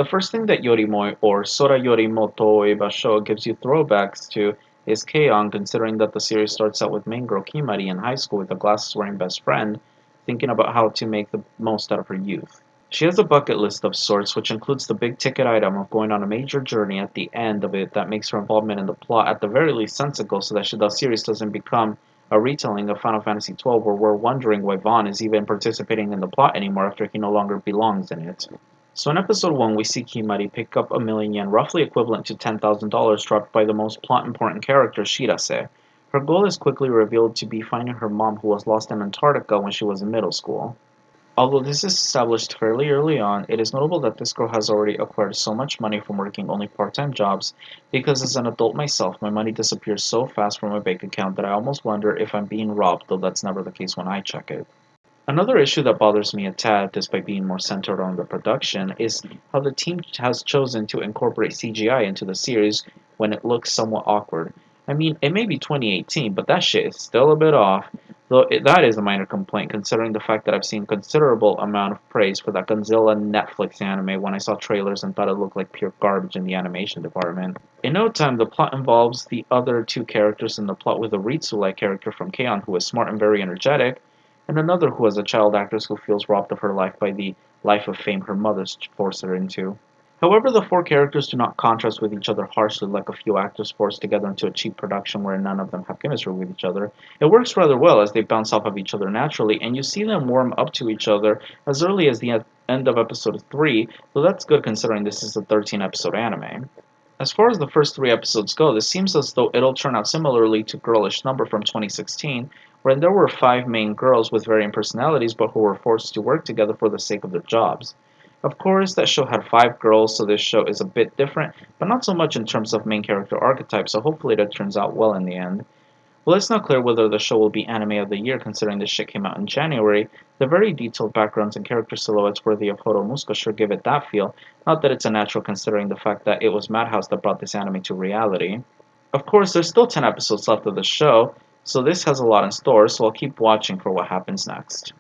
The first thing that Yorimoi or Sora Yorimoto Basho gives you throwbacks to is Keion, considering that the series starts out with main girl Kimari in high school with a glasses-wearing best friend, thinking about how to make the most out of her youth. She has a bucket list of sorts, which includes the big-ticket item of going on a major journey at the end of it that makes her involvement in the plot at the very least sensical so that the series doesn't become a retelling of Final Fantasy XII where we're wondering why Vaughn is even participating in the plot anymore after he no longer belongs in it. So in episode 1, we see Kimari pick up a million yen, roughly equivalent to $10,000, dropped by the most plot-important character, Shirase. Her goal is quickly revealed to be finding her mom, who was lost in Antarctica when she was in middle school. Although this is established fairly early on, it is notable that this girl has already acquired so much money from working only part-time jobs, because as an adult myself, my money disappears so fast from my bank account that I almost wonder if I'm being robbed, though that's never the case when I check it. Another issue that bothers me a tad, despite being more centered on the production, is how the team has chosen to incorporate CGI into the series when it looks somewhat awkward. I mean, it may be 2018, but that shit is still a bit off, though that is a minor complaint considering the fact that I've seen considerable amount of praise for that Godzilla Netflix anime when I saw trailers and thought it looked like pure garbage in the animation department. In no time, the plot involves the other two characters in the plot with a Ritsu-like character from Keion who is smart and very energetic, and another who is a child actress who feels robbed of her life by the life of fame her mother forced her into. However, the four characters do not contrast with each other harshly like a few actors forced together into a cheap production where none of them have chemistry with each other. It works rather well as they bounce off of each other naturally, and you see them warm up to each other as early as the end of episode 3, though that's good considering this is a 13-episode anime. As far as the first 3 episodes go, this seems as though it'll turn out similarly to Girlish Number from 2016, wherein there were 5 main girls with varying personalities but who were forced to work together for the sake of their jobs. Of course, that show had 5 girls, so this show is a bit different, but not so much in terms of main character archetypes, so hopefully that turns out well in the end. While it's not clear whether the show will be Anime of the Year considering this shit came out in January, the very detailed backgrounds and character silhouettes worthy of Horo Muska sure give it that feel, not that it's a natural considering the fact that it was Madhouse that brought this anime to reality. Of course, there's still 10 episodes left of the show, so this has a lot in store, so I'll keep watching for what happens next.